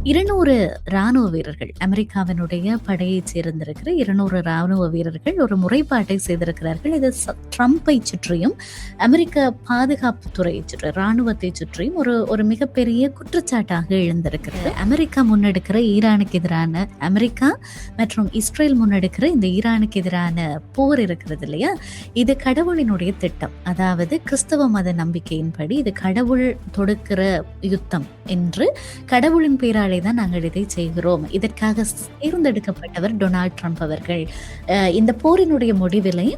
200 ராணுவ வீரர்கள், அமெரிக்காவினுடைய படையைச் சேர்ந்திருக்கிற 200 ராணுவ வீரர்கள் ஒரு முறைப்பாட்டை செய்திருக்கிறார்கள். இது ட்ரம்பை சுற்றியும் அமெரிக்க பாதுகாப்புத்துறையை சுற்றி, ராணுவத்தை சுற்றியும் ஒரு ஒரு மிகப்பெரிய குற்றச்சாட்டாக எழுந்திருக்கிறது. அமெரிக்கா முன்னெடுக்கிற ஈரானுக்கு எதிரான, அமெரிக்கா மற்றும் இஸ்ரேல் முன்னெடுக்கிற இந்த ஈரானுக்கு எதிரான போர் இருக்கிறது இல்லையா, இது கடவுளினுடைய திட்டம். அதாவது கிறிஸ்தவ மத நம்பிக்கையின்படி இது கடவுள் தொடுக்கிற யுத்தம் என்று, கடவுளின் பேராலே தான் நாங்கள் இதை செய்கிறோம், இதற்காக தேர்ந்தெடுக்கப்பட்டவர் டொனால்ட் ட்ரம்ப் அவர்கள், இந்த போரினுடைய முடிவிலை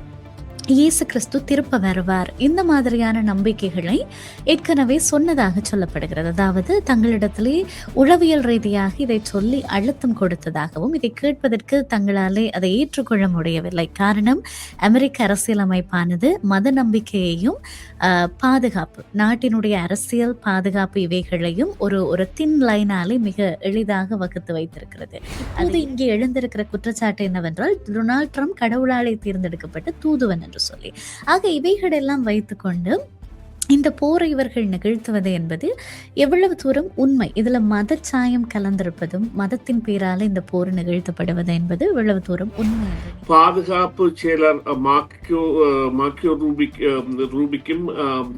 இயேசு கிறிஸ்து திருப்ப வருவார், இந்த மாதிரியான நம்பிக்கைகளை ஏற்கனவே சொன்னதாக சொல்லப்படுகிறது. அதாவது தங்களிடத்திலே உளவியல் ரீதியாக இதை சொல்லி அழுத்தம் கொடுத்ததாகவும், இதை கேட்பதற்கு தங்களாலே அதை ஏற்றுக்கொள்ள முடியவில்லை. காரணம், அமெரிக்க அரசியலமைப்பானது மத நம்பிக்கையையும் பாதுகாப்பு, நாட்டினுடைய அரசியல் பாதுகாப்பு இவைகளையும் ஒரு தின் லைனாலே மிக எளிதாக வகுத்து வைத்திருக்கிறது. அது இங்கே எழுந்திருக்கிற குற்றச்சாட்டு என்னவென்றால், டொனால்ட் ட்ரம்ப் கடவுளாலே தேர்ந்தெடுக்கப்பட்ட தூதுவன் என்று சொல்லி. ஆக இவைகளெல்லாம் வைத்துக்கொண்டு இந்த போரை இவர்கள் நிகழ்த்துவது என்பது எவ்வளவு தூரம் உண்மை, இதுல மத சாயம் கலந்திருப்பதும் மதத்தின் பேரால இந்த போர் நிகழ்த்தப்படுவது என்பது எவ்வளவு தூரம் உண்மை. பாதுகாப்பு செயலர் மார்க்கோ ரூபிக்கும்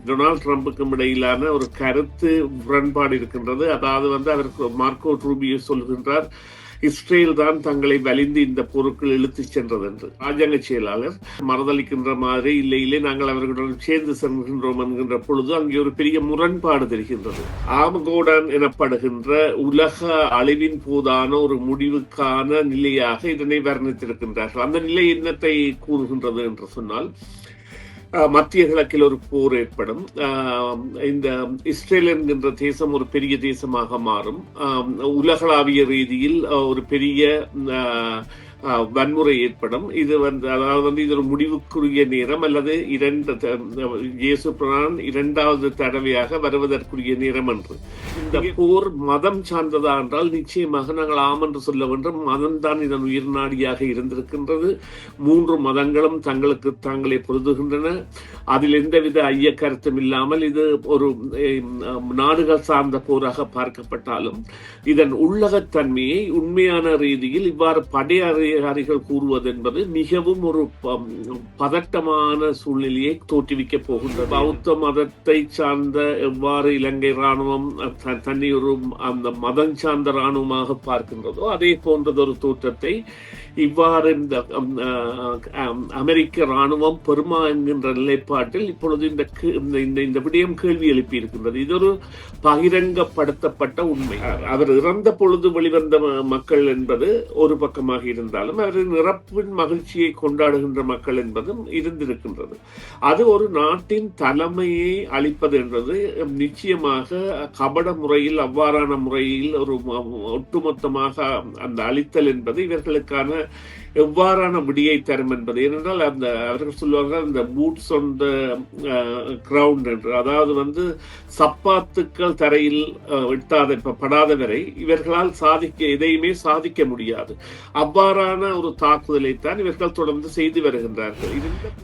டொனால்ட் ட்ரம்புக்கும் இடையிலான ஒரு கருத்து முரண்பாடு இருக்கின்றது. அதாவது அவர் மார்க்கோ ரூபியோ சொல்கின்றார், இஸ்ரேல் தான் தங்களை வலிந்து இந்த போருக்குள் இழுத்துச் சென்றது என்று. ராஜாங்க செயலாளர் மறுதளிக்கின்ற மாதிரி, இல்லை நாங்கள் அவர்களுடன் சேர்ந்து செல்கின்றோம் என்கின்ற பொழுது அங்கே ஒரு பெரிய முரண்பாடு தெரிகின்றது. ஆமகோடன் எனப்படுகின்ற உலக அழிவின் போதான ஒரு முடிவுக்கான நிலையாக இதனை வர்ணித்திருக்கின்றார்கள். அந்த நிலை என்னத்தை கூறுகின்றது என்று சொன்னால், மத்திய கிழக்கில் ஒரு போர் ஏற்படும், இந்த இஸ்ரேல் என்கின்ற தேசம் ஒரு பெரிய தேசமாக மாறும், உலகளாவிய ரீதியில் ஒரு பெரிய வன்முறை ஏற்படும். இது அதாவது இது ஒரு முடிவுக்குரிய நேரம், அல்லது இயேசு பிரான் இரண்டாவது தடவையாக வருவதற்குரிய நேரம் என்று. இந்த போர் மதம் சார்ந்ததா என்றால் நிச்சயமாக நாங்கள் ஆம் என்று சொல்ல வேண்டும். மதம் தான் இதன் உயிர் நாடியாக இருந்திருக்கின்றது. 3 மதங்களும் தங்களுக்கு தாங்களே பொருதுகின்றன. அதில் எந்தவித ஐய கருத்தும் இல்லாமல் இது ஒரு நாடுகள் சார்ந்த போராக பார்க்கப்பட்டாலும், இதன் உள்ளகத்தன்மையை உண்மையான ரீதியில் இவ்வாறு படை அதிகாரிகள் கூறுவது என்பது மிகவும் ஒரு பதட்டமான சூழ்நிலையை தோற்றுவிக்கப் போகின்றது. பௌத்த மதத்தை சார்ந்த எவ்வாறு இலங்கை ராணுவம் தன்னை ஒரு அந்த மதம் சார்ந்த ராணுவமாக பார்க்கின்றதோ, அதே போன்றதொரு தோற்றத்தை இவ்வாறு இந்த அமெரிக்க ராணுவம் பெருமா என்கின்ற நிலைப்பாட்டில் இப்பொழுது இந்த விடயம் கேள்வி எழுப்பி இருக்கின்றது. இது ஒரு பகிரங்கப்படுத்தப்பட்ட உண்மை. அவர் இறந்த பொழுது வெளிவந்த மக்கள் என்பது ஒரு பக்கமாக இருந்தாலும், அவரின் இறப்பின் மகிழ்ச்சியை கொண்டாடுகின்ற மக்கள் என்பதும் இருந்திருக்கின்றது. அது ஒரு நாட்டின் தலைமையை அளிப்பது என்பது நிச்சயமாக கபட முறையில், அவ்வாறான முறையில் ஒரு ஒட்டுமொத்தமாக அந்த அளித்தல் என்பது இவர்களுக்கான எவ்வாறான விடியை தரும் என்பது. ஏனென்றால் அவர்கள் சொல்வார்கள் அந்த பூட்ஸ் ஆன் த கிரவுண்ட் என்று, அதாவது சப்பாத்துக்கள் தரையில் படாத வரை இவர்களால் எதையுமே சாதிக்க முடியாது. அவ்வாறான ஒரு தாக்குதலைத்தான் இவர்கள் தொடர்ந்து செய்து வருகின்றார்கள்.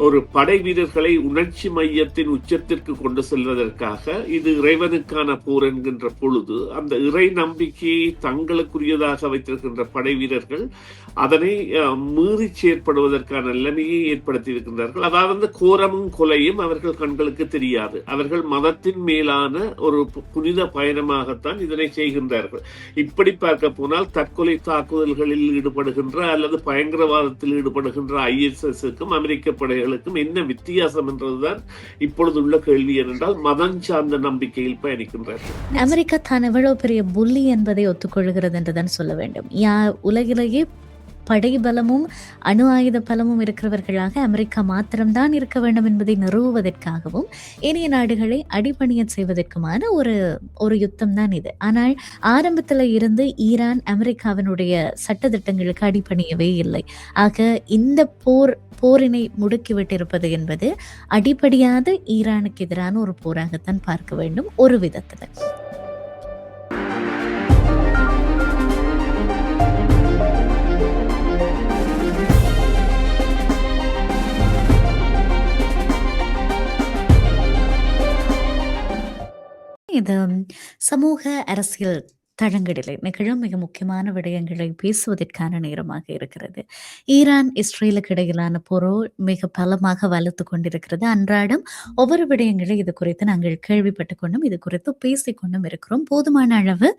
ஒரு படை வீரர்களை உணர்ச்சி மையத்தின் உச்சத்திற்கு கொண்டு செல்வதற்காக இது இறைவனுக்கான போர் என்கின்ற பொழுது, அந்த இறை நம்பிக்கையை தங்களுக்குரியதாக வைத்திருக்கின்ற படை வீரர்கள் அதனை மீறி செயற்படுவதற்கான நிலைமையை ஏற்படுத்தி இருக்கின்றார்கள். அதாவது கோரமும் கொலையும் அவர்கள் கண்களுக்கு தெரியாது. அவர்கள் மதத்தின் மேலான ஒரு புனித பயணமாகத்தான் இதனை செய்கின்றார்கள். இப்படி பார்க்க போனால் தற்கொலை தாக்குதல்களில் ஈடுபடுகின்ற அல்லது பயங்கரவாதத்தில் ஈடுபடுகின்ற ISISக்கும் அமெரிக்க படைகளுக்கும் என்ன வித்தியாசம் என்றதுதான் இப்பொழுது உள்ள கேள்வி. என்றால் மதம் சார்ந்த நம்பிக்கையில் பயணிக்கின்றார்கள். அமெரிக்கா தான் எவ்வளவு பெரிய புள்ளி என்பதை ஒத்துக்கொள்கிறது என்றுதான் சொல்ல வேண்டும். உலகிலேயே படை பலமும் அணு ஆயுத பலமும் இருக்கிறவர்களாக அமெரிக்கா மாத்திரம்தான் இருக்க வேண்டும் என்பதை நிறுவுவதற்காகவும் ஏனைய நாடுகளை அடிபணிய செய்வதற்குமான ஒரு யுத்தம் தான் இது. ஆனால் ஆரம்பத்தில் இருந்து ஈரான் அமெரிக்காவினுடைய சட்டத்திட்டங்களுக்கு அடிபணியவே இல்லை. ஆக இந்த போரினை முடுக்கிவிட்டிருப்பது என்பது அடிப்படையாத ஈரானுக்கு எதிரான ஒரு போராகத்தான் பார்க்க வேண்டும் ஒரு விதத்தில். இது சமூக அரசியல் தளங்களிலே நிகழும் மிக முக்கியமான விடயங்களை பேசுவதற்கான நேரமாக இருக்கிறது. ஈரான், இஸ்ரேலுக்கு இடையிலான போர் மிக பலமாக வலுத்துக் கொண்டிருக்கிறது. அன்றாடம் ஒவ்வொரு விடயங்களை இது குறித்து நாங்கள் கேள்விப்பட்டுக் கொண்டும், இது குறித்து பேசிக் கொண்டும் இருக்கிறோம். போதுமான அளவு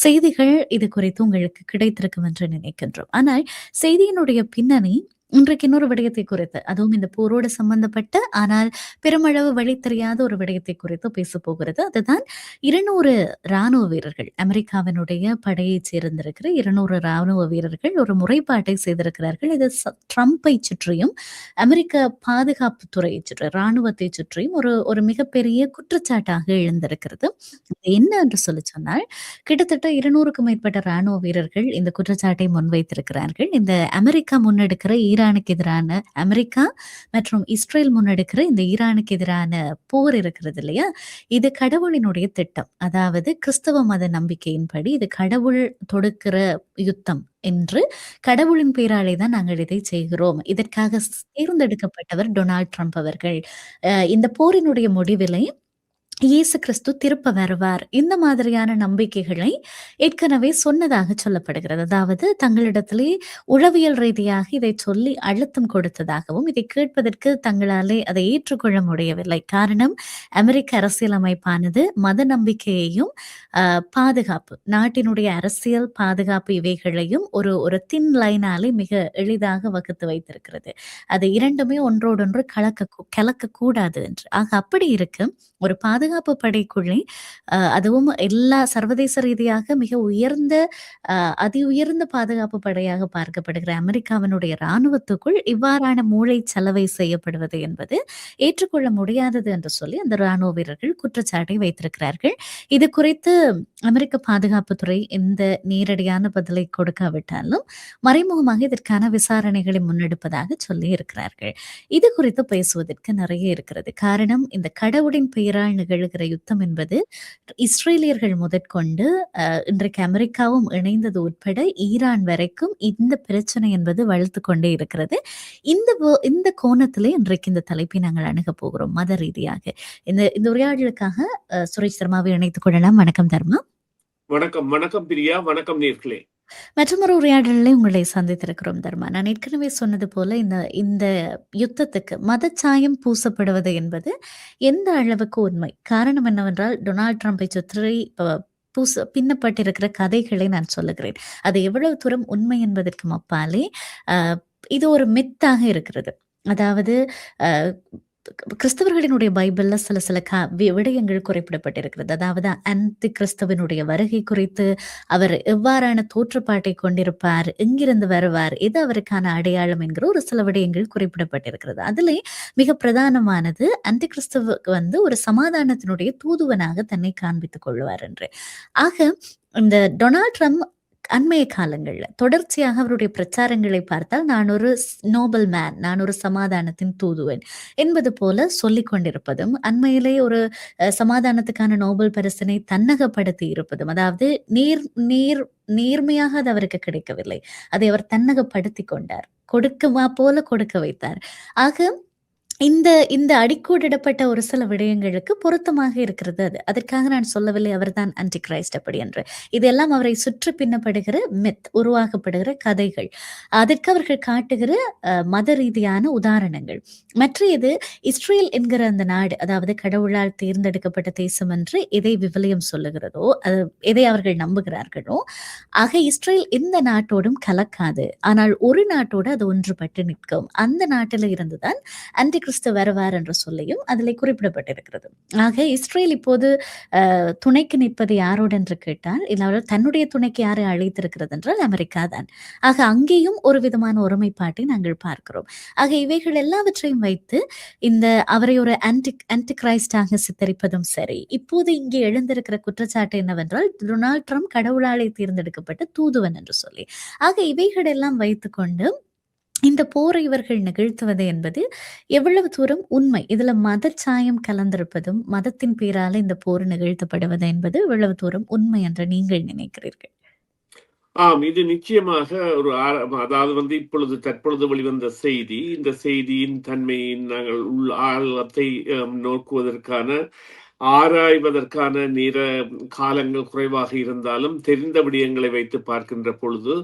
செய்திகள் இது குறித்து உங்களுக்கு கிடைத்திருக்கும் என்று நினைக்கின்றோம். ஆனால் செய்தியினுடைய பின்னணி இன்றைக்கு இன்னொரு விடயத்தை குறித்து, அதுவும் இந்த போரோடு சம்பந்தப்பட்ட ஆனால் பெருமளவு வழி தெரியாத ஒரு விடயத்தை குறித்து பேசப் போகிறது. அதுதான் 200 ராணுவ வீரர்கள், அமெரிக்காவினுடைய படையைச் சேர்ந்திருக்கிற 200 ராணுவ வீரர்கள் ஒரு முறைப்பாட்டை செய்திருக்கிறார்கள். இது ட்ரம்பை சுற்றியும் அமெரிக்க பாதுகாப்பு துறையை சுற்றி, ராணுவத்தை சுற்றியும் ஒரு ஒரு மிகப்பெரிய குற்றச்சாட்டாக எழுந்திருக்கிறது. இது என்ன என்று சொல்லி சொன்னால், கிட்டத்தட்ட 200க்கும் மேற்பட்ட ராணுவ வீரர்கள் இந்த குற்றச்சாட்டை முன்வைத்திருக்கிறார்கள். இந்த அமெரிக்கா முன்னெடுக்கிற ஈரானுக்கு எதிரான, அமெரிக்கா மற்றும் இஸ்ரேல் முன்னெடுக்கிற இந்த ஈரானுக்கு எதிரான போர் இருக்கிறது இல்லையா, இது கடவுளினுடைய திட்டம். அதாவது கிறிஸ்தவ மத நம்பிக்கையின்படி இது கடவுள் தொடுக்கிற யுத்தம் என்று, கடவுளின் பேராலே தான் நாங்கள் இதை செய்கிறோம். இதற்காக தேர்ந்தெடுக்கப்பட்டவர் டொனால்ட் ட்ரம்ப் அவர்கள். இந்த போரினுடைய முடிவிலை இயேசு கிறிஸ்து திருப்ப வருவார். இந்த மாதிரியான நம்பிக்கைகளை ஏற்கனவே சொன்னதாக சொல்லப்படுகிறது. அதாவது தங்களிடத்திலே உளவியல் ரீதியாக இதை சொல்லி அழுத்தம் கொடுத்ததாகவும், இதை கேட்பதற்கு தங்களாலே அதை ஏற்றுக்கொள்ள முடியவில்லை. காரணம், அமெரிக்க அரசியலமைப்பானது மத நம்பிக்கையையும் பாதுகாப்பு, நாட்டினுடைய அரசியல் பாதுகாப்பு இவைகளையும் ஒரு ஒரு தின் லைனாலே மிக எளிதாக வகுத்து வைத்திருக்கிறது. அது இரண்டுமே ஒன்றோடொன்று கலக்கக்கூடாது என்று. ஆக அப்படி இருக்கு ஒரு பாதுகாப்பு படைக்குள்ளே அதுவும் எல்லா சர்வதேச ரீதியாக மிக உயர்ந்த அதி உயர்ந்த பாதுகாப்பு படையாக பார்க்கப்படுகிற அமெரிக்காவினுடைய இராணுவத்துக்குள் இவ்வாறான மூளை செலவை செய்யப்படுவது என்பது ஏற்றுக்கொள்ள முடியாதது என்று சொல்லி அந்த இராணுவ வீரர்கள் குற்றச்சாட்டை வைத்திருக்கிறார்கள். இது குறித்து அமெரிக்க பாதுகாப்புத்துறை எந்த நேரடியான பதிலை கொடுக்காவிட்டாலும் மறைமுகமாக இதற்கான விசாரணைகளை முன்னெடுப்பதாக சொல்லி இருக்கிறார்கள். இது குறித்து பேசுவதற்கு நிறைய இருக்கிறது. காரணம், இந்த கடவுளின் பெயரால் நிகழ்கிற யுத்தம் என்பது இஸ்ரேலியர்கள் முதற்கொண்டு இன்றைக்கு அமெரிக்காவும் இணைந்தது உட்பட ஈரான் வரைக்கும் இந்த பிரச்சனை என்பது வளர்த்து கொண்டே இருக்கிறது. இந்த கோணத்திலே இன்றைக்கு இந்த தலைப்பை நாங்கள் அணுக போகிறோம் மத ரீதியாக. இந்த உரையாடலுக்காக சுரேஷ் தர்மாவை இணைத்துக் கொள்ளலாம். வணக்கம் தர்மா. வணக்கம். வணக்கம் பிரியா. வணக்கம் நேர்களே. மற்றொரு உரையாடலில் உங்களை சந்தித்திருக்கிறோம் தர்மா. நான் ஏற்கனவே சொன்னது போல இந்த யுத்தத்துக்கு மதச்சாயம் பூசப்படுவது என்பது எந்த அளவுக்கு உண்மை? காரணம் என்னவென்றால், டொனால்ட் ட்ரம்பை சுற்றி பின்னப்பட்டிருக்கிற கதைகளை நான் சொல்லுகிறேன். அது எவ்வளவு தூரம் உண்மை என்பதற்கு அப்பாலே இது ஒரு மித்தாக இருக்கிறது. அதாவது கிறிஸ்தவர்களினுடைய பைபிள்ல சில விடயங்கள் குறிப்பிடப்பட்டிருக்கிறது. அதாவது அந்தி கிறிஸ்தவனுடைய வருகை குறித்து, அவர் எவ்வாறான தோற்றப்பாட்டை கொண்டிருப்பார், எங்கிருந்து வருவார், இது அவருக்கான அடையாளம் என்கிற ஒரு சில விடயங்கள் குறிப்பிடப்பட்டிருக்கிறது. அதிலே மிக பிரதானமானது அந்தி கிறிஸ்தவுக்கு ஒரு சமாதானத்தினுடைய தூதுவனாக தன்னை காண்பித்துக் கொள்வார் என்று. ஆக இந்த டொனால்ட் ட்ரம்ப் அண்மைய காலங்கள்ல தொடர்ச்சியாக அவருடைய பிரச்சாரங்களை பார்த்தால், நான் ஒரு நோபல் மேன், நான் ஒரு சமாதானத்தின் தூதுவன் என்பது போல சொல்லிக் கொண்டிருப்பதும், அண்மையிலே ஒரு சமாதானத்துக்கான நோபல் பரிசினை தன்னகப்படுத்தி இருப்பதும், அதாவது நேர்மையாக அது அவருக்கு கிடைக்கவில்லை, அதை அவர் தன்னகப்படுத்தி கொண்டார், கொடுக்குமா போல கொடுக்க வைத்தார். ஆக இந்த அடிக்கோடிடப்பட்ட ஒரு சில விடயங்களுக்கு பொருத்தமாக இருக்கிறது அது. அதற்காக நான் சொல்லவில்லை அவர்தான் அன்டி கிரைஸ்ட் அப்படி என்று. இதெல்லாம் அவரை சுற்றி பின்னப்படுகிற மித், உருவாக்கப்படுகிற கதைகள், அதற்கு அவர்கள் காட்டுகிற மத ரீதியான உதாரணங்கள். மற்றது, இஸ்ரேல் என்கிற அந்த நாடு, அதாவது கடவுளால் தேர்ந்தெடுக்கப்பட்ட தேசம் என்று எதை விவிலியம் சொல்லுகிறதோ, எதை அவர்கள் நம்புகிறார்களோ, ஆக இஸ்ரேல் எந்த நாட்டோடும் கலக்காது, ஆனால் ஒரு நாட்டோடு அது ஒன்றுபட்டு நிற்கும். அந்த நாட்டில இருந்துதான் அன்டி கிறிஸ்து வருவார் என்று சொல்லியும் அதில் குறிப்பிடப்பட்டிருக்கிறது. ஆக இஸ்ரேல் இப்போது துணைக்கு நிற்பது யாரோடு என்று கேட்டால், இல்லாமல் தன்னுடைய துணைக்கு யாரை அழைத்திருக்கிறது என்றால் அமெரிக்கா தான். ஆக அங்கேயும் ஒரு விதமான ஒருமைப்பாட்டை நாங்கள் பார்க்கிறோம். ஆக இவைகள் எல்லாவற்றையும் வைத்து இந்த அவரை ஒரு ஆன்டி கிரைஸ்டாக சித்தரிப்பதும் சரி. இப்போது இங்கே எழுந்திருக்கிற குற்றச்சாட்டு என்னவென்றால், டொனால்ட் ட்ரம்ப் கடவுளாலே தேர்ந்தெடுக்கப்பட்ட தூதுவன் என்று சொல்லி. ஆக இவைகள் எல்லாம் வைத்துக்கொண்டு இந்த போரை இவர்கள் நிகழ்த்துவது என்பது எவ்வளவு தூரம் உண்மை, இதுல மதச்சாயம் கலந்திருப்பதும், மதத்தின் பேரால இந்த போர் நிகழ்த்தப்படுவது என்பது எவ்வளவு தூரம் உண்மை என்று நீங்கள் நினைக்கிறீர்கள்? ஆம், இது நிச்சயமாக ஒரு அதாவது இப்பொழுது தற்பொழுது வெளிவந்த செய்தி, இந்த செய்தியின் தன்மையின் நாங்கள் ஆழத்தை நோக்குவதற்கான ஆராய்வதற்கான நேர காலங்கள் குறைவாக இருந்தாலும் தெரிந்த விடயங்களை வைத்து பார்க்கின்ற பொழுது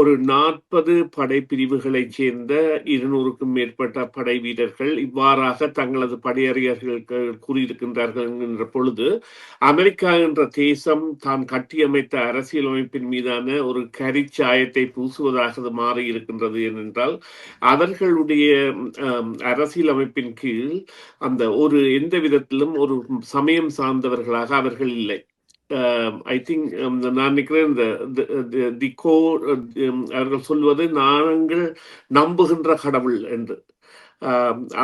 ஒரு 40 படைப்பிரிவுகளைச் சேர்ந்த 200க்கும் மேற்பட்ட படை வீரர்கள் இவ்வாறாக தங்களது படையறிஞர்களுக்கு கூறியிருக்கின்றார்கள் என்கின்ற பொழுது அமெரிக்கா என்ற தேசம் தான் கட்டியமைத்த அரசியலமைப்பின் மீதான ஒரு கரிச்சாயத்தை பூசுவதாக மாறி இருக்கின்றது என்றால் அவர்களுடைய அரசியலமைப்பின் கீழ் அந்த ஒரு எந்த விதத்திலும் ஒரு சமயம் சார்ந்தவர்களாக அவர்கள் இல்லை. ஐ திங்க் நான் நினைக்கிறேன் இந்த அவர்கள் சொல்வது நாங்கள் நம்புகின்ற கடவுள் என்று.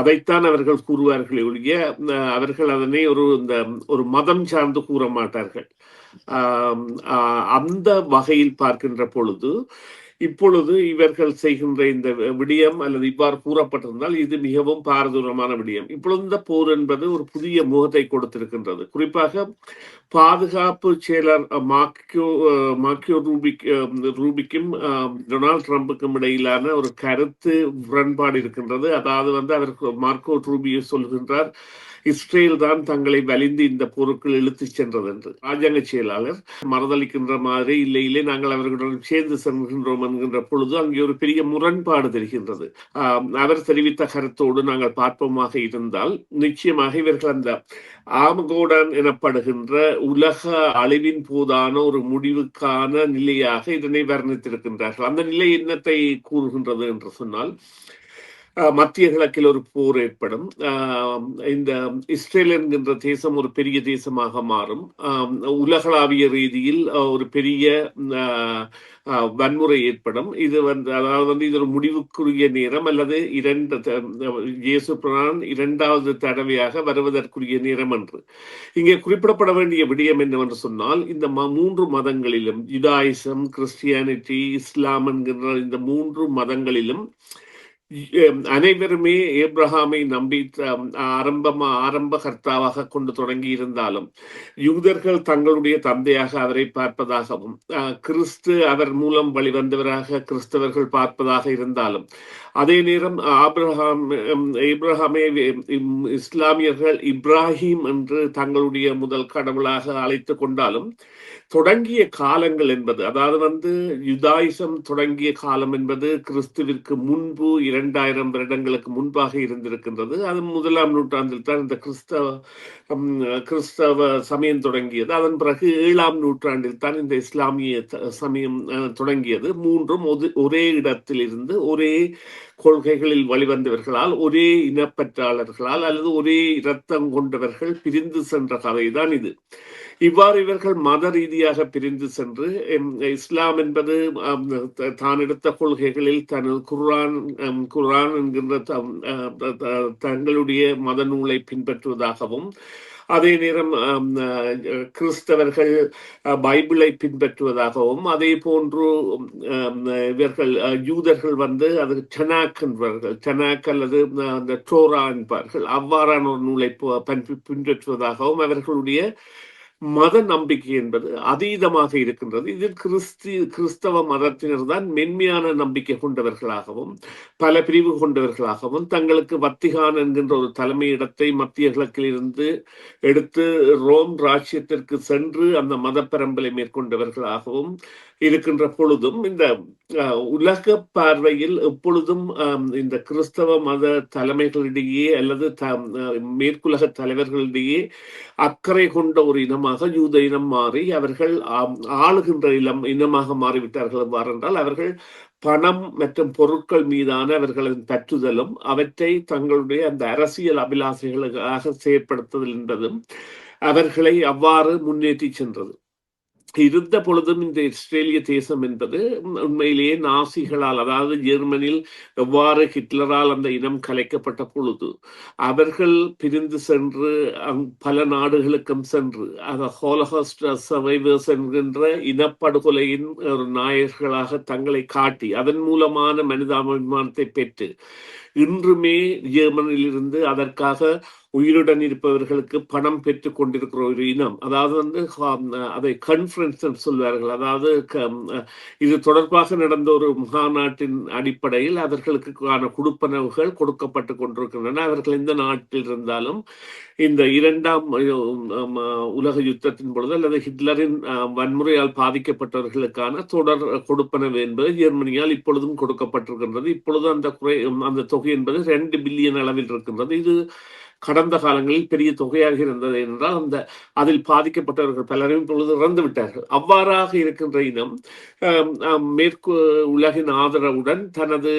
அதைத்தான் அவர்கள் கூறுவார்களே ஒழிய அவர்கள் அதனை ஒரு மதம் சார்ந்து கூற மாட்டார்கள். அந்த வகையில் பார்க்கின்ற பொழுது இப்பொழுது இவர்கள் செய்கின்ற இந்த விடயம் அல்லது இவ்வாறு கூறப்பட்டிருந்தால் இது மிகவும் பாரதூரமான விடயம். இப்பொழுது இந்த போர் என்பது ஒரு புதிய முகத்தை கொடுத்திருக்கின்றது. குறிப்பாக பாதுகாப்பு செயலர் மார்க்கோ ரூபிக்கும் டொனால்ட் ட்ரம்புக்கும் இடையிலான ஒரு கருத்து முரண்பாடு இருக்கின்றது. அதாவது அவர் மார்க்கோ ரூபியோ சொல்கின்றார், இஸ்ரேல் தான் தங்களை வலிந்து இந்த போருக்குள் இழுத்துச் சென்றது என்று. ராஜாங்க செயலாளர் மறுதளிக்கின்ற மாதிரி இல்லை நாங்கள் அவர்களுடன் சேர்ந்து செல்கின்றோம் என்கின்ற பொழுது அங்கே ஒரு பெரிய முரண்பாடு தெரிகின்றது. அவர் தெரிவித்த கருத்தோடு நாங்கள் பார்ப்போமாக இருந்தால் நிச்சயமாக இவர்கள் அந்த ஆமகோடன் எனப்படுகின்ற உலக அழிவின் போதான ஒரு முடிவுக்கான நிலையாக இதனை வர்ணித்திருக்கின்றார்கள். அந்த நிலை என்னத்தை கூறுகின்றது என்று சொன்னால், மத்திய கிழக்கில் ஒரு போர் ஏற்படும். இந்த இஸ்ரேல் என்கின்ற தேசம் ஒரு பெரிய தேசமாக மாறும். உலகளாவிய ரீதியில் ஒரு பெரிய வன்முறை ஏற்படும். இது அதாவது இது ஒரு முடிவுக்குரிய நேரம் அல்லது இயேசு பிரான் 2வது தடவையாக வருவதற்குரிய நேரம் என்று இங்கே குறிப்பிடப்பட வேண்டிய விடயம் என்னவென்று சொன்னால், இந்த 3 மதங்களிலும் யூதாயிசம், கிறிஸ்டியானிட்டி, இஸ்லாம் என்கின்ற இந்த 3 மதங்களிலும் அனைவருமே ஏப்ரஹாமை நம்பி ஆரம்ப கர்த்தாவாக கொண்டு தொடங்கி இருந்தாலும் யூதர்கள் தங்களுடைய தந்தையாக அவரை பார்ப்பதாகவும் கிறிஸ்து அவர் மூலம் வழிவந்தவராக கிறிஸ்தவர்கள் பார்ப்பதாக இருந்தாலும் அதே நேரம் ஏப்ரஹாமை இஸ்லாமியர்கள் இப்ராஹிம் என்று தங்களுடைய முதல் கடவுளாக அழைத்து கொண்டாலும் தொடங்கிய காலங்கள் என்பது அதாவது யுதாயிசம் தொடங்கிய காலம் என்பது கிறிஸ்துவிற்கு முன்பு 2000 வருடங்களுக்கு முன்பாக இருந்திருக்கின்றது. அது 1ஆம் நூற்றாண்டில் தான் இந்த கிறிஸ்தவ சமயம் தொடங்கியது. அதன் பிறகு 7ஆம் நூற்றாண்டில் தான் இந்த இஸ்லாமிய சமயம் தொடங்கியது. 3ம் ஒரே இடத்தில் இருந்து ஒரே கொள்கைகளில் வழிவந்தவர்களால், ஒரே இனப்பற்றாளர்களால் அல்லது ஒரே இரத்தம் கொண்டவர்கள் பிரிந்து சென்ற கதைதான் இது. இவ்வாறு இவர்கள் மத ரீதியாக பிரிந்து சென்று இஸ்லாம் என்பது தான் எடுத்த கொள்கைகளில் தனது குர்ஆன் என்கின்ற தங்களுடைய மத நூலை பின்பற்றுவதாகவும், அதே நேரம் கிறிஸ்தவர்கள் பைபிளை பின்பற்றுவதாகவும், அதே போன்று இவர்கள் யூதர்கள் அது டனாக் என்பார்கள், டனாக் அல்லது அந்த டோரா என்பார்கள், அவ்வாறான ஒரு நூலை பின்பற்றுவதாகவும் அவர்களுடைய மத நம்பிக்கை என்பது அதீதமாக இருக்கின்றது. இதில் கிறிஸ்தவ மதத்தினர் தான் மென்மையான நம்பிக்கை கொண்டவர்களாகவும் பல பிரிவு கொண்டவர்களாகவும் தங்களுக்கு வத்திகான் என்கின்ற ஒரு தலைமையிடத்தை மத்திய கிழக்கில் இருந்து எடுத்து ரோம் ராஜ்யத்திற்கு சென்று அந்த மத பரம்பலை மேற்கொண்டவர்களாகவும் இருக்கின்ற பொழுதும் இந்த உலக பார்வையில் எப்பொழுதும் இந்த கிறிஸ்தவ மத தலைமைகளிடையே அல்லது மேற்குலக தலைவர்களிடையே அக்கறை கொண்ட ஒரு இனமாக யூத இனம் மாறி அவர்கள் ஆளுகின்ற இனமாக மாறிவிட்டார்கள். என்றால் அவர்கள் பணம் மற்றும் பொருட்கள் மீதான அவர்களின் பற்றுதலும் அவற்றை தங்களுடைய அந்த அரசியல் அபிலாசைகளுக்காக செயற்படுத்துதல் என்பதும் அவர்களை அவ்வாறு முன்னேற்றி சென்றது. இருந்த பொழுதும் இந்த இஸ்ரேலிய தேசம் என்பது உண்மையிலேயே நாசிகளால், அதாவது ஜெர்மனியில் எவ்வாறு ஹிட்லரால் அந்த இனம் கலைக்கப்பட்ட பொழுது அவர்கள் பிரிந்து சென்று பல நாடுகளுக்கும் சென்று அந்த ஹோலோகாஸ்ட் சர்வைவர்ஸ் என்கின்ற இனப்படுகொலையின் ஒரு நாயகர்களாக தங்களை காட்டி அதன் மூலமான மனிதாபிமானத்தை பெற்று இன்றுமே ஜெர்மனியில் இருந்து அதற்காக உயிருடன் இருப்பவர்களுக்கு பணம் பெற்றுக் கொண்டிருக்கிற ஒரு இனம். அதாவது வந்து அதை கான்ஃபரன்ஸ் சொல்வார்கள். அதாவது இது தொடர்பாக நடந்த ஒரு மாநாட்டின் அடிப்படையில் அவர்களுக்கான கொடுப்பனவுகள் கொடுக்கப்பட்டு கொண்டிருக்கின்றன. அவர்கள் எந்த நாட்டில் இருந்தாலும் இந்த 2ஆம் உலக யுத்தத்தின் பொழுது அல்லது ஹிட்லரின் வன்முறையால் பாதிக்கப்பட்டவர்களுக்கான தொடர் கொடுப்பனவு என்பது ஜெர்மனியால் இப்பொழுதும் கொடுக்கப்பட்டிருக்கின்றது. இப்பொழுது அந்த தொகை என்பது 2 பில்லியன் அளவில் இருக்கின்றது. இது கடந்த காலங்களில் பெரிய தொகையாக இருந்தது என்றால் அதில் பாதிக்கப்பட்டவர்கள் பலரும் இப்பொழுது இறந்து விட்டார்கள். அவ்வாறாக இருக்கின்ற இனம் மேற்கு உலகின் ஆதரவுடன் தனது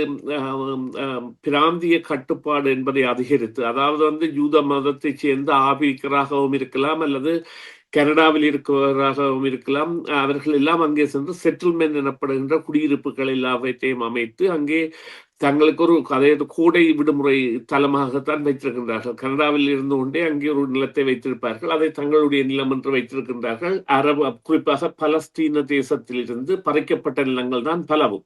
பிராந்திய கட்டுப்பாடு என்பதை அதிகரித்து, அதாவது வந்து யூத மதத்தைச் சேர்ந்த ஆபிரிக்கராகவும் இருக்கலாம் அல்லது கனடாவில் இருக்கிறவராகவும் இருக்கலாம். அவர்கள் எல்லாம் அங்கே சென்று செட்டில்மெண்ட் எனப்படுகின்ற குடியிருப்புகள் எல்லாவற்றையும் அமைத்து அங்கே தங்களுக்கு ஒரு கோடை விடுமுறை தலமாகத்தான் வைத்திருக்கின்றார்கள். கனடாவில் இருந்து கொண்டே அங்கே ஒரு நிலத்தை வைத்திருப்பார்கள். அதை தங்களுடைய நிலம் என்று வைத்திருக்கின்றார்கள். குறிப்பாக பலஸ்தீன தேசத்திலிருந்து பறிக்கப்பட்ட நிலங்கள் தான் பலவும்.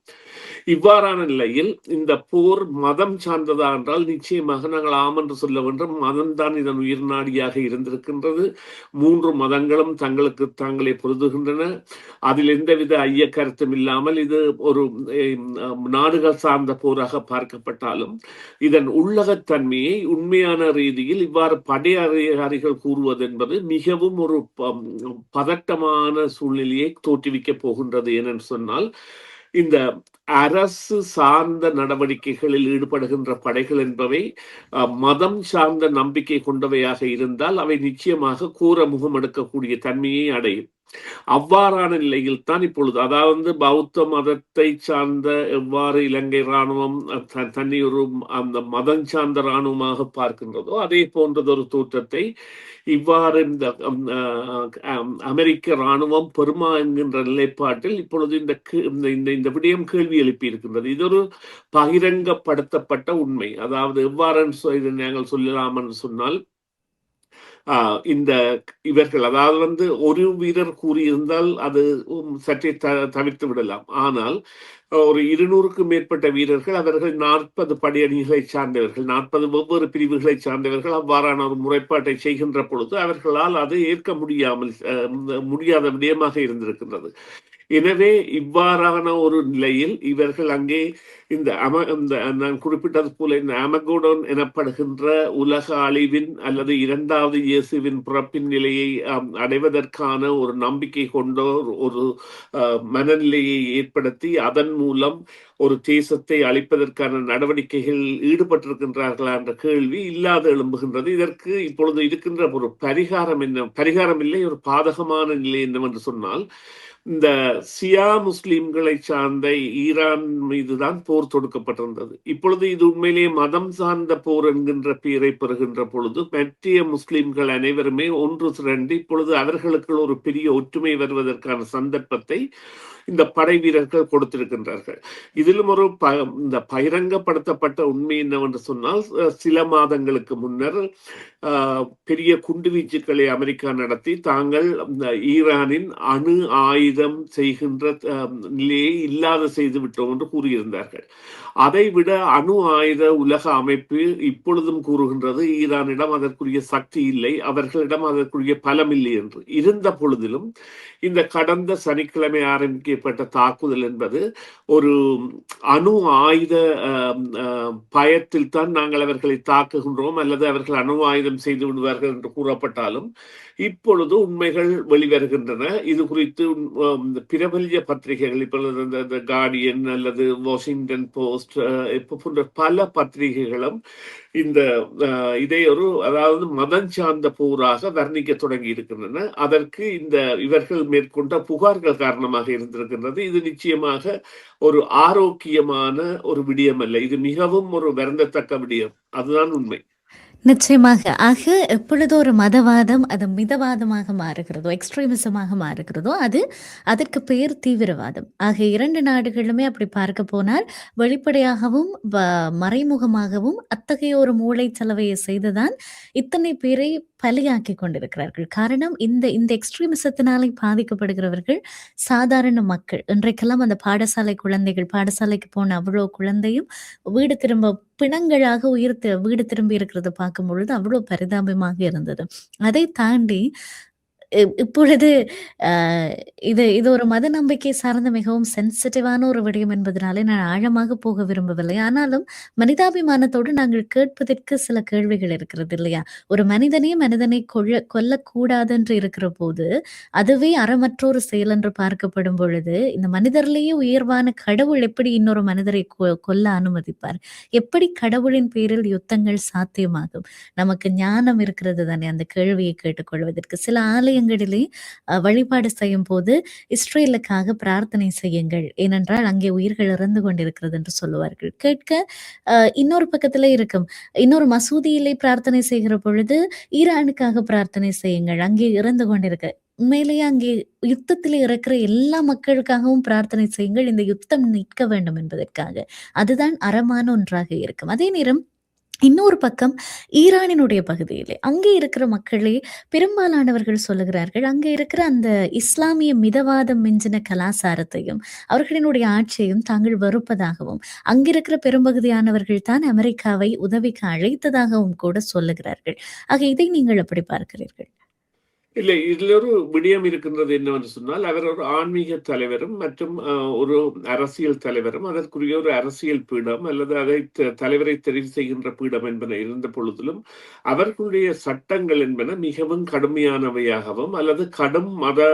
இவ்வாறான நிலையில் இந்த போர் மதம் சார்ந்ததா என்றால் நிச்சயமாக நாங்கள் ஆம் என்று சொல்ல வேண்டும். மதம்தான் இதன் உயிர் நாடியாக இருந்திருக்கின்றது. 3 மதங்களும் தங்களுக்கு தாங்களே பொருதுகின்றன. அதில் எந்தவித ஐய கருத்தும் இல்லாமல் இது ஒரு நாடுகள் சார்ந்த போராக பார்க்கப்பட்டாலும் இதன் உள்ளகத்தன்மையை உண்மையான ரீதியில் இவ்வாறு படை அதிகாரிகள் கூறுவது என்பது மிகவும் ஒரு பதட்டமான சூழ்நிலையை தோற்றுவிக்கப் போகின்றது. ஏனென்று சொன்னால் இந்த அரசு சார்ந்த நடவடிக்கைகளில் ஈடுபடுகின்ற படைகள் என்பவை மதம் சார்ந்த நம்பிக்கை கொண்டவையாக இருந்தால் அவை நிச்சயமாக கூற முகம் எடுக்கக்கூடிய தன்மையை அடையும். அவ்வாறான நிலையில் தான் இப்பொழுது, அதாவது பௌத்த மதத்தை சார்ந்த எவ்வாறு இலங்கை இராணுவம் தன்னை ஒரு அந்த மதம் சார்ந்த இராணுவமாக பார்க்கின்றதோ அதே போன்றதொரு தோற்றத்தை இவ்வாறு இந்த அமெரிக்க இராணுவம் பெருமா என்கின்ற நிலைப்பாட்டில் இப்பொழுது இந்த விடயம் கேள்வி எழுப்பி இருக்கின்றது. இது ஒரு பகிரங்கப்படுத்தப்பட்ட உண்மை. அதாவது எவ்வாறு நாங்கள் சொல்லலாம் என்று சொன்னால், இவர்கள் அதாவது வந்து ஒரு வீரர் கூறியிருந்தால் அது சற்றே தவிர்த்து விடலாம். ஆனால் ஒரு 200க்கும் மேற்பட்ட வீரர்கள், அவர்கள் 40 படையணிகளை சார்ந்தவர்கள், 40 வெவ்வேறு பிரிவுகளை சார்ந்தவர்கள் அவ்வாறான ஒரு முறைப்பாட்டை செய்கின்ற பொழுது அவர்களால் அதை ஏற்க முடியாத விடயமாக இருந்திருக்கின்றது. எனவே இவ்வாறான ஒரு நிலையில் இவர்கள் அங்கே நான் குறிப்பிட்டது போல இந்த அமகோடன் எனப்படுகின்ற உலக அழிவின் அல்லது 2வது இயேசுவின் பிறப்பின் நிலையை அடைவதற்கான ஒரு நம்பிக்கை கொண்ட ஒரு மனநிலையை ஏற்படுத்தி அதன் மூலம் ஒரு தேசத்தை அழிப்பதற்கான நடவடிக்கைகள் ஈடுபட்டிருக்கின்றார்களா என்ற கேள்வி இல்லாத எழும்புகின்றது. இதற்கு இப்பொழுது இருக்கின்ற ஒரு பரிகாரம் இல்லை, ஒரு பாதகமான நிலை என்னவென்று சொன்னால், இந்த சியா முஸ்லிம்களை சார்ந்த ஈரான் மீதுதான் போர் தொடுக்கப்பட்டிருந்தது. இப்பொழுது இது உண்மையிலேயே மதம் சார்ந்த போர் என்கின்ற பெயரை பெறுகின்ற பொழுது மற்ற முஸ்லிம்கள் அனைவருமே ஒன்று திரண்டு இப்பொழுது அவர்களுக்கு ஒரு பெரிய ஒற்றுமை வருவதற்கான சந்தர்ப்பத்தை இந்த படை வீரர்கள் கொடுத்திருக்கின்றார்கள். இதிலும் ஒரு இந்த பகிரங்கப்படுத்தப்பட்ட உண்மை என்னவென்று சொன்னால், சில மாதங்களுக்கு முன்னர் பெரிய குண்டுவீச்சுக்களை அமெரிக்கா நடத்தி தாங்கள் ஈரானின் அணு ஆயுதம் செய்கின்ற நிலையை இல்லாத செய்து விட்டோம் என்று கூறியிருந்தார்கள். அதைவிட அணு ஆயுத உலக அமைப்பு இப்பொழுதும் கூறுகின்றது ஈரானிடம் அதற்குரிய சக்தி இல்லை, அவர்களிடம் அதற்குரிய பலம் இல்லை என்று. இருந்த பொழுதிலும் இந்த கடந்த சனிக்கிழமை ஆரம்பிக்கப்பட்ட தாக்குதல் என்பது ஒரு அணு ஆயுத பயத்தில் தான் நாங்கள் அவர்களை தாக்குகின்றோம் அல்லது அவர்கள் அணு ஆயுதம் செய்து விடுவார்கள் என்று கூறப்பட்டாலும் இப்பொழுது உண்மைகள் வெளிவருகின்றன. இது குறித்து பிரபல்ய பத்திரிகைகள், இப்பொழுது இந்த கார்டியன் அல்லது வாஷிங்டன் போஸ்ட் போன்ற பல பத்திரிகைகளும் இதை அதாவது மதம் சார்ந்த போராக வர்ணிக்க தொடங்கி இருக்கின்றன. அதற்கு இவர்கள் மேற்கொண்ட புகார்கள் காரணமாக இருந்திருக்கின்றது. இது நிச்சயமாக ஒரு ஆரோக்கியமான ஒரு விடயம் அல்ல. இது மிகவும் ஒரு வருந்தத்தக்க விடயம். அதுதான் உண்மை. நிச்சயமாக. ஆக எப்பொழுது ஒரு மதவாதம் அது மிதவாதமாக மாறுகிறதோ, எக்ஸ்ட்ரீமிசமாக மாறுகிறதோ, அதற்கு பெயர் தீவிரவாதம். ஆக 2 நாடுகளுமே அப்படி பார்க்க போனால் வெளிப்படையாகவும் மறைமுகமாகவும் அத்தகைய ஒரு மூளை செலவையை செய்துதான் இத்தனை பேரை பலியாக்கி கொண்டிருக்கிறார்கள். காரணம் இந்த இந்த எக்ஸ்ட்ரீமிசத்தினாலே பாதிக்கப்படுகிறவர்கள் சாதாரண மக்கள். இன்றைக்கெல்லாம் அந்த பாடசாலை குழந்தைகள், பாடசாலைக்கு போன அவ்வளோ குழந்தையும் வீடு திரும்ப பிணங்களாக வீடு திரும்பி இருக்கிறத பார்க்கும்பொழுது அவ்வளோ பரிதாபமாக இருந்தது. அதை தாண்டி இப்பொழுது அ இது இது ஒரு மத நம்பிக்கை சார்ந்த மிகவும் சென்சிட்டிவான ஒரு விடயம் என்பதனாலே நான் ஆழமாக போக விரும்பவில்லை. ஆனாலும் மனிதாபிமானத்தோடு நாங்கள் கேட்பதற்கு சில கேள்விகள் இருக்கிறது இல்லையா? ஒரு மனிதனை கொல்லக்கூடாது என்று இருக்கிறபோது, அதுவே அறமற்றொரு செயல் என்று பார்க்கப்படும் பொழுது, இந்த மனிதரிலேயே உயர்வான கடவுள் எப்படி இன்னொரு மனிதரை கொல்ல அனுமதிப்பார்? எப்படி கடவுளின் பேரில் யுத்தங்கள் சாத்தியமாகும்? நமக்கு ஞானம் இருக்கிறது தானே அந்த கேள்வியை கேட்டுக்கொள்வதற்கு. சில ஆலயங்களிலே வழிபாடு செய்யும்போது இஸ்ரேலுக்காக பிரார்த்தனை செய்யுங்கள். ஏனென்றால் அங்கே உயிர்கள் இறந்து கொண்டிருக்கிறது என்று சொல்லுவார்கள். கேட்க இன்னொரு பக்கத்திலே இருக்கும். இன்னொரு மசூதியிலே பிரார்த்தனை செய்கிற பொழுது ஈரானுக்காக பிரார்த்தனை செய்யுங்கள். அங்கே இறந்து கொண்டிருக்க உண்மையிலேயே அங்கே யுத்தத்திலே இருக்கிற எல்லா மக்களுக்காகவும் பிரார்த்தனை செய்யுங்கள். இந்த யுத்தம் நிற்க வேண்டும் என்பதற்காக. அதுதான் அறமான ஒன்றாக இருக்கும். அதே நேரம் இன்னொரு பக்கம் ஈரானினுடைய பகுதியிலே, அங்கே இருக்கிற மக்களே பெரும்பாலானவர்கள் சொல்லுகிறார்கள், அங்கே இருக்கிற அந்த இஸ்லாமிய மிதவாதம் மிஞ்சின கலாச்சாரத்தையும், அவர்களினுடைய ஆட்சியையும் தாங்கள் வெறுப்பதாகவும், அங்கிருக்கிற பெரும்பகுதியானவர்கள் தான் அமெரிக்காவை உதவிக்கு அழைத்ததாகவும் கூட சொல்லுகிறார்கள். ஆக இதை நீங்கள் எப்படி பார்க்கிறீர்கள்? இல்லை, இதுல ஒரு விடயம் இருக்கின்றது என்னவென்று சொன்னால், அவர் ஒரு ஆன்மீக தலைவரும் மற்றும் ஒரு அரசியல் தலைவரும், அதற்குரிய ஒரு அரசியல் பீடம் அல்லது அதை தலைவரை தெரிவு செய்கின்ற பீடம் என்பன இருந்த பொழுதிலும், அவர்களுடைய சட்டங்கள் என்பன மிகவும் கடுமையானவையாகவும் அல்லது கடும் மத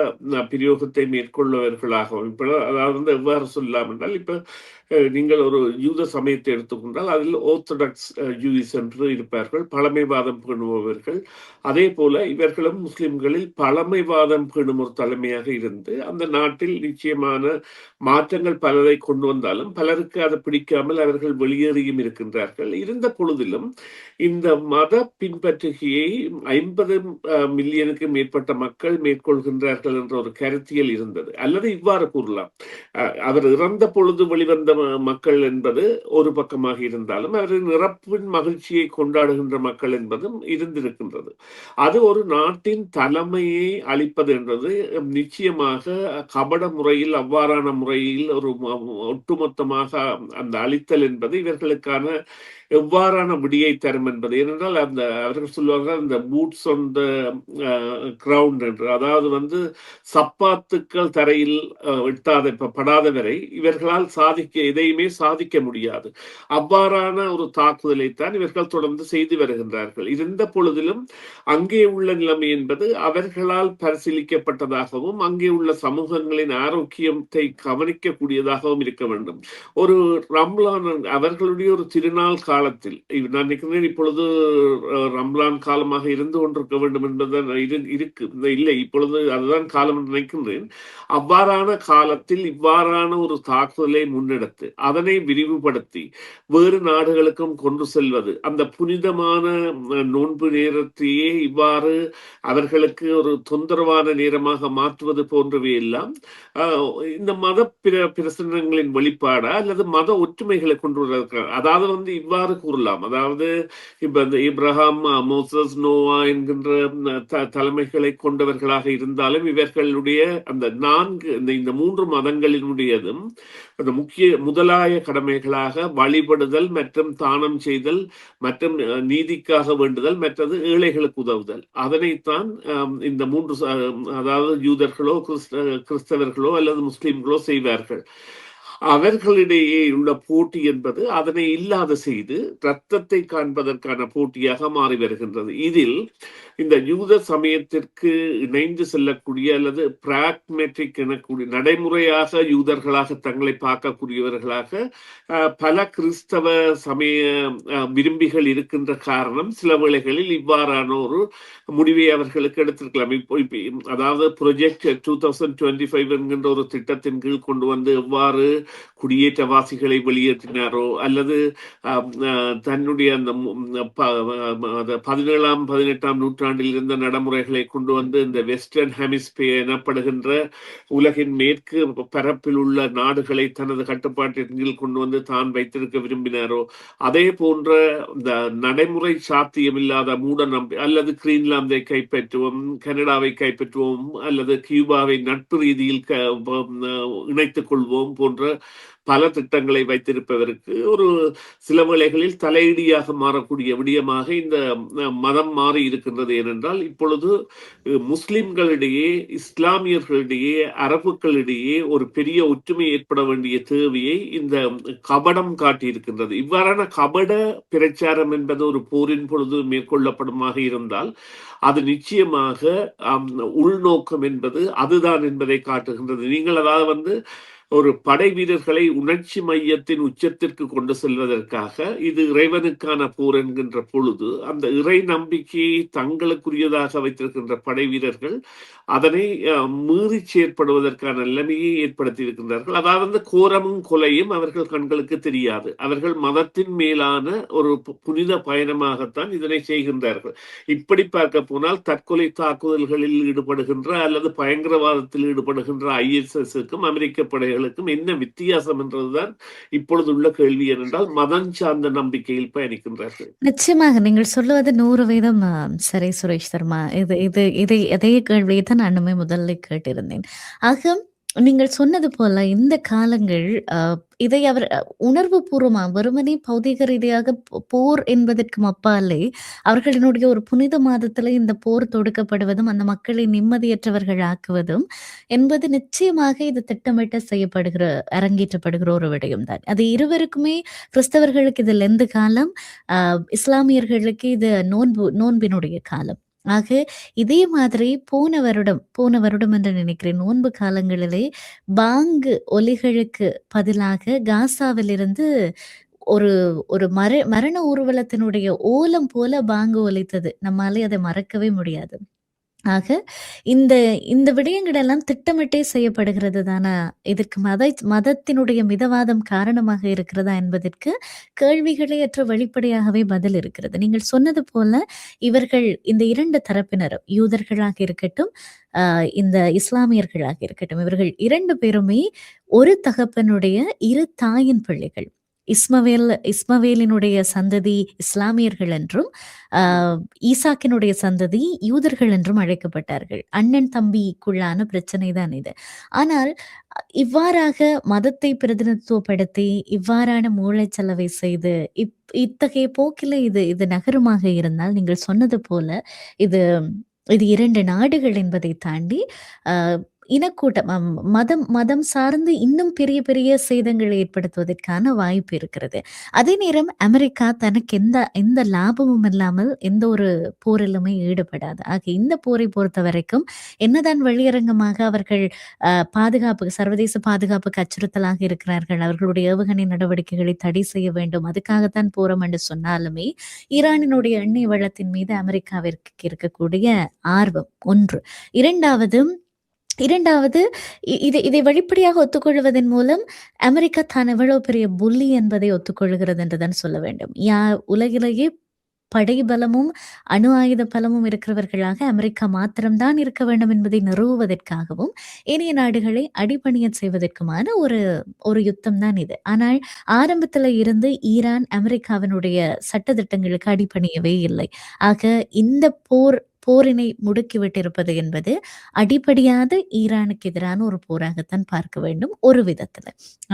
பிரயோகத்தை மேற்கொள்பவர்களாகவும், இப்ப அதாவது வந்து எவ்வாறு சொல்லலாம் என்றால், இப்ப நீங்கள் ஒரு யூத சமயத்தை எடுத்துக்கொண்டால் அதில் ஆர்த்தடாக்ஸ் ஜூயிஸ் என்று இருப்பார்கள், பழமைவாதம் பேணுபவர்கள். அதே போல இவர்களும் முஸ்லிம்களில் பழமைவாதம் பேணும் ஒரு தலைமையாக இருந்து அந்த நாட்டில் நிச்சயமான மாற்றங்கள் பலரை கொண்டு வந்தாலும் பலருக்கு அதை பிடிக்காமல் அவர்கள் வெளியேறியும் இருக்கின்றார்கள். இருந்த பொழுதிலும் இந்த மத பின்பற்றுகையை 50 மில்லியனுக்கு மேற்பட்ட மக்கள் மேற்கொள்கின்றார்கள் என்ற ஒரு கருத்தியல் இருந்தது. அல்லது இவ்வாறு கூறலாம், அவர் இறந்த பொழுது வெளிவந்த மக்கள் என்பது ஒரு பக்கமாக இருந்தாலும் அவரின் இறப்பின் மகிழ்ச்சியை கொண்டாடுகின்ற மக்கள் என்பதும் இருந்திருக்கின்றது. அது ஒரு நாட்டின் தலைமையை அளிப்பது என்பது நிச்சயமாக கபட முறையில், அவ்வாறான முறையில் ஒரு ஒட்டுமொத்தமாக அந்த அளித்தல் என்பது இவர்களுக்கான எவ்வாறான விடியை தரும் என்பது. ஏனென்றால் அந்த அவர்கள் சொல்வார்கள் இந்த பூட்ஸ் ஆன் த கிரவுண்ட் என்று, அதாவது வந்து சப்பாத்துக்கள் தரையில் படாத வரை இவர்களால் எதையுமே சாதிக்க முடியாது. அவ்வாறான ஒரு தாக்குதலை தான் இவர்கள் தொடர்ந்து செய்து வருகின்றார்கள். இருந்த பொழுதிலும் அங்கே உள்ள நிலைமை என்பது அவர்களால் பரிசீலிக்கப்பட்டதாகவும் அங்கே உள்ள சமூகங்களின் ஆரோக்கியத்தை கவனிக்கக்கூடியதாகவும் இருக்க வேண்டும். ஒரு ரம்லான் அவர்களுடைய ஒரு திருநாள் காலத்தில், நான் நினைக்கிறேன் இப்பொழுது ரம்லான் காலமாக இருந்து கொண்டிருக்க வேண்டும் என்பதுதான் இருக்கு. இல்லை, இப்பொழுது அதுதான் காலம் என்று நினைக்கின்றேன். அவ்வாறான காலத்தில் இவ்வாறான ஒரு தாக்குதலை முன்னெடுத்து அதனை விரிவுபடுத்தி வேறு நாடுகளுக்கும் கொண்டு செல்வது, அந்த புனிதமான நோன்பு நேரத்தையே இவ்வாறு அவர்களுக்கு ஒரு தொந்தரவான நேரமாக மாற்றுவது போன்றவை எல்லாம் இந்த மத பிரசனங்களின் வெளிப்பாடா அல்லது மத ஒற்றுமைகளை கொண்டு வருவதற்கு, அதாவது வந்து இவ்வாறு கூறலாம். அதாவது இப்ப இந்த இப்ராஹிம், மோசஸ், நோவா என்கின்ற தலைமைகளை கொண்டவர்களாக இருந்தாலும் இவர்களுடைய அந்த இந்த 3 மதங்களினுடையதும் அந்த முதலாய கடமைகளாக வழிபடுதல் மற்றும் தானம் செய்தல் மற்றும் நீதிக்காக வேண்டுதல், மற்றது ஏழைகளுக்கு உதவுதல். அதனைத்தான் இந்த 3 அதாவது யூதர்களோ கிறிஸ்தவர்களோ அல்லது முஸ்லிம்களோ செய்வார்கள். அவர்களிடையே உள்ள போட்டி என்பது அதனை இல்லாத செய்து இரத்தத்தை காண்பதற்கான போட்டியாக மாறி வருகின்றது. இதில் இந்த யூத சமயத்திற்கு இணைந்து செல்லக்கூடிய அல்லது பிராக்மெட்ரிக் எனக்கூடிய நடைமுறையாக யூதர்களாக தங்களை பார்க்கக்கூடியவர்களாக பல கிறிஸ்தவ சமய விரும்பிகள் இருக்கின்ற காரணம் சில வேளைகளில் இவ்வாறான ஒரு முடிவை அவர்களுக்கு எடுத்திருக்கலாம். அதாவது ப்ரொஜெக்ட் 2025 என்கின்ற ஒரு திட்டத்தின் கீழ் கொண்டு வந்து எவ்வாறு குடியேற்றவாசிகளை வெளியேற்றினாரோ அல்லது தன்னுடைய அந்த 17ஆம் 18ஆம் நூற்றாண்டு நூற்றாண்டில் இருந்த நடைமுறைகளை கொண்டு வந்து இந்த வெஸ்டர்ன் ஹெமிஸ்பியர் எனப்படுகின்ற உலகின் மேற்கு பரப்பில் உள்ள நாடுகளை தனது கட்டுப்பாட்டின் கீழ் கொண்டு வந்து தான் வைத்திருக்க விரும்பினாரோ, அதே போன்ற இந்த நடைமுறை சாத்தியமில்லாத மூட நம்பி அல்லது கிரீன்லாந்தை கைப்பற்றுவோம், கனடாவை கைப்பற்றுவோம் அல்லது கியூபாவை நட்பு ரீதியில் இணைத்துக் கொள்வோம் போன்ற பல திட்டங்களை வைத்திருப்பதற்கு ஒரு சில வேளைகளில் தலையீடியாக மாறக்கூடிய விடயமாக இந்த மதம் மாறி இருக்கின்றது. ஏனென்றால் இப்பொழுது முஸ்லிம்களிடையே, இஸ்லாமியர்களிடையே, அரபுக்களிடையே ஒரு பெரிய ஒற்றுமை ஏற்பட வேண்டிய தேவையை இந்த கபடம் காட்டியிருக்கின்றது. இவ்வாறான கபட பிரச்சாரம் என்பது ஒரு போரின் பொழுது மேற்கொள்ளப்படுமாக இருந்தால் அது நிச்சயமாக உள்நோக்கம் என்பது அதுதான் என்பதை காட்டுகின்றது. நீங்கள் அதாவது ஒரு படை வீரர்களை உணர்ச்சி மையத்தின் உச்சத்திற்கு கொண்டு செல்வதற்காக இது இறைவனுக்கான போர் என்கின்ற பொழுது அந்த இறை நம்பிக்கையை தங்களுக்குரியதாக வைத்திருக்கின்ற படை வீரர்கள் அதனை மீறி செயற்படுவதற்கான நிலைமையை ஏற்படுத்தி இருக்கின்றார்கள். அதாவது கோரமும் கொலையும் அவர்கள் கண்களுக்கு தெரியாது. அவர்கள் மதத்தின் மேலான ஒரு புனித பயணமாகத்தான் இதனை செய்கின்றார்கள். இப்படி பார்க்க போனால் தற்கொலை தாக்குதல்களில் ஈடுபடுகின்ற அல்லது பயங்கரவாதத்தில் ஈடுபடுகின்ற ISISக்கும் அமெரிக்க படைகளுக்கும் என்ன வித்தியாசம் என்றதுதான் இப்பொழுது உள்ள கேள்வி. என்றால் மதம் சார்ந்த நம்பிக்கையில் பயணிக்கின்றார்கள். நிச்சயமாக நீங்கள் சொல்லுவது 100% சரி சுரேஷ் சர்மா. இதே கேள்வியை தான் நானுமே முதல்ல கேட்டிருந்தேன். ஆக நீங்கள் சொன்னது போல இந்த காலங்கள் இதை அவர் உணர்வு பூர்வமா வெறுமனே பௌதிக ரீதியாக போர் என்பதற்கு அப்பாலே அவர்களினுடைய ஒரு புனித மாதத்துல இந்த போர் தொடுக்கப்படுவதும் அந்த மக்களை நிம்மதியற்றவர்கள் ஆக்குவதும் என்பது நிச்சயமாக இது திட்டமிட்ட செய்யப்படுகிற அரங்கேற்றப்படுகிற ஒரு விடயம் தான். அது இருவருக்குமே கிறிஸ்தவர்களுக்கு இது லெந்து காலம், இஸ்லாமியர்களுக்கு இது நோன்பினுடைய காலம். ஆக இதே மாதிரி போன வருடம் என்று நினைக்கிறேன், நோன்பு காலங்களிலே பாங்கு ஒலிகளுக்கு பதிலாக காசாவிலிருந்து ஒரு ஒரு மரண ஊர்வலத்தினுடைய ஓலம் போல பாங்கு ஒலித்தது. நம்மாலே அதை மறக்கவே முடியாது. ஆக இந்த விடயங்கள் எல்லாம் திட்டமிட்டே செய்யப்படுகிறது தானா? இதற்கு மதத்தினுடைய மிதவாதம் காரணமாக இருக்கிறதா என்பதற்கு கேள்விகளேயற்ற வெளிப்படையாகவே பதில் இருக்கிறது. நீங்கள் சொன்னது போல இவர்கள் இந்த 2 தரப்பினரும், யூதர்களாக இருக்கட்டும், இந்த இஸ்லாமியர்களாக இருக்கட்டும், இவர்கள் 2 பேருமே ஒரு தகப்பனுடைய 2 தாயின் பிள்ளைகள். இஸ்மவேலினுடைய சந்ததி இஸ்லாமியர்கள் என்றும், ஈசாக்கினுடைய சந்ததி யூதர்கள் என்றும் அழைக்கப்பட்டார்கள். அண்ணன் தம்பிக்குள்ளான பிரச்சனை தான் இது. ஆனால் இவ்வாறாக மதத்தை பிரதிநிதித்துவப்படுத்தி இவ்வாறான மூளைச்சலவை செய்து இத்தகைய போக்கில இது நகரமாக இருந்தால், நீங்கள் சொன்னது போல இது 2 நாடுகள் என்பதை தாண்டி இனக்கூட்டம், மதம் சார்ந்து இன்னும் பெரிய பெரிய சேதங்களை ஏற்படுத்துவதற்கான வாய்ப்பு இருக்கிறது. அதே நேரம் அமெரிக்கா தனக்கு எந்த லாபமும் இல்லாமல் எந்த ஒரு போரிலுமே ஈடுபடாது. ஆக இந்த போரை பொறுத்த வரைக்கும் என்னதான் வெளியரங்கமாக அவர்கள் சர்வதேச பாதுகாப்புக்கு அச்சுறுத்தலாக இருக்கிறார்கள், அவர்களுடைய ஏவுகணை நடவடிக்கைகளை தடை செய்ய வேண்டும், அதுக்காகத்தான் போறோம் என்று சொன்னாலுமே ஈரானினுடைய எண்ணெய் வளத்தின் மீது அமெரிக்காவிற்கு இருக்கக்கூடிய ஆர்வம் ஒன்று. இரண்டாவது இதை வெளிப்படையாக ஒத்துக்கொள்வதன் மூலம் அமெரிக்கா தான் எவ்வளவு பெரிய புள்ளி என்பதை ஒத்துக்கொள்கிறது என்றுதான் சொல்ல வேண்டும். உலகிலேயே படை பலமும் அணு ஆயுத பலமும் இருக்கிறவர்களாக அமெரிக்கா மாத்திரம்தான் இருக்க வேண்டும் என்பதை நிறுவுவதற்காகவும் ஏனைய நாடுகளை அடிபணிய செய்வதற்குமான ஒரு யுத்தம் தான் இது. ஆனால் ஆரம்பத்துல இருந்து ஈரான் அமெரிக்காவினுடைய சட்டதிட்டங்களுக்கு அடிபணியவே இல்லை. ஆக இந்த போரினை முடுக்கிவிட்டிருப்பது என்பது அடிப்படையாத ஈரானுக்கு எதிரான ஒரு போராகத்தான் பார்க்க வேண்டும் ஒரு விதத்துல.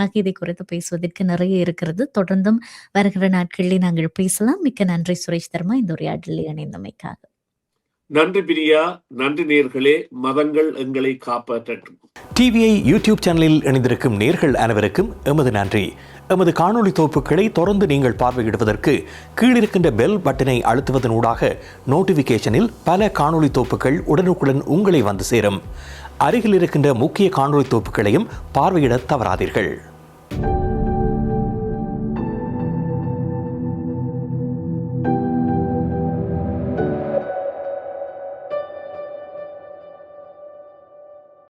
ஆக இதை குறித்து பேசுவதற்கு நிறைய இருக்கிறது. தொடர்ந்தும் வருகிற நாட்களில் நாங்கள் பேசலாம். மிக்க நன்றி சுரேஷ் தர்மா, இந்த உரையாடலில் இணைந்தமைக்காக. நன்றி பிரியா, நன்றி நேர்களே. மதங்கள் எங்களை காப்பாற்றட்டும். டிவிஐ யூடியூப் சேனலில் இணைந்திருக்கும் நேர்கள் அனைவருக்கும் எமது நன்றி. எமது காணொளி தொகுப்புகளை தொடர்ந்து நீங்கள் பார்வையிடுவதற்கு கீழிருக்கின்ற பெல் பட்டனை அழுத்துவதனூடாக நோட்டிபிகேஷனில் பல காணொளி தொகுப்புகள் உடனுக்குடன் உங்களை வந்து சேரும். அருகில் இருக்கின்ற முக்கிய காணொளி தொகுப்புகளையும் பார்வையிட தவறாதீர்கள்.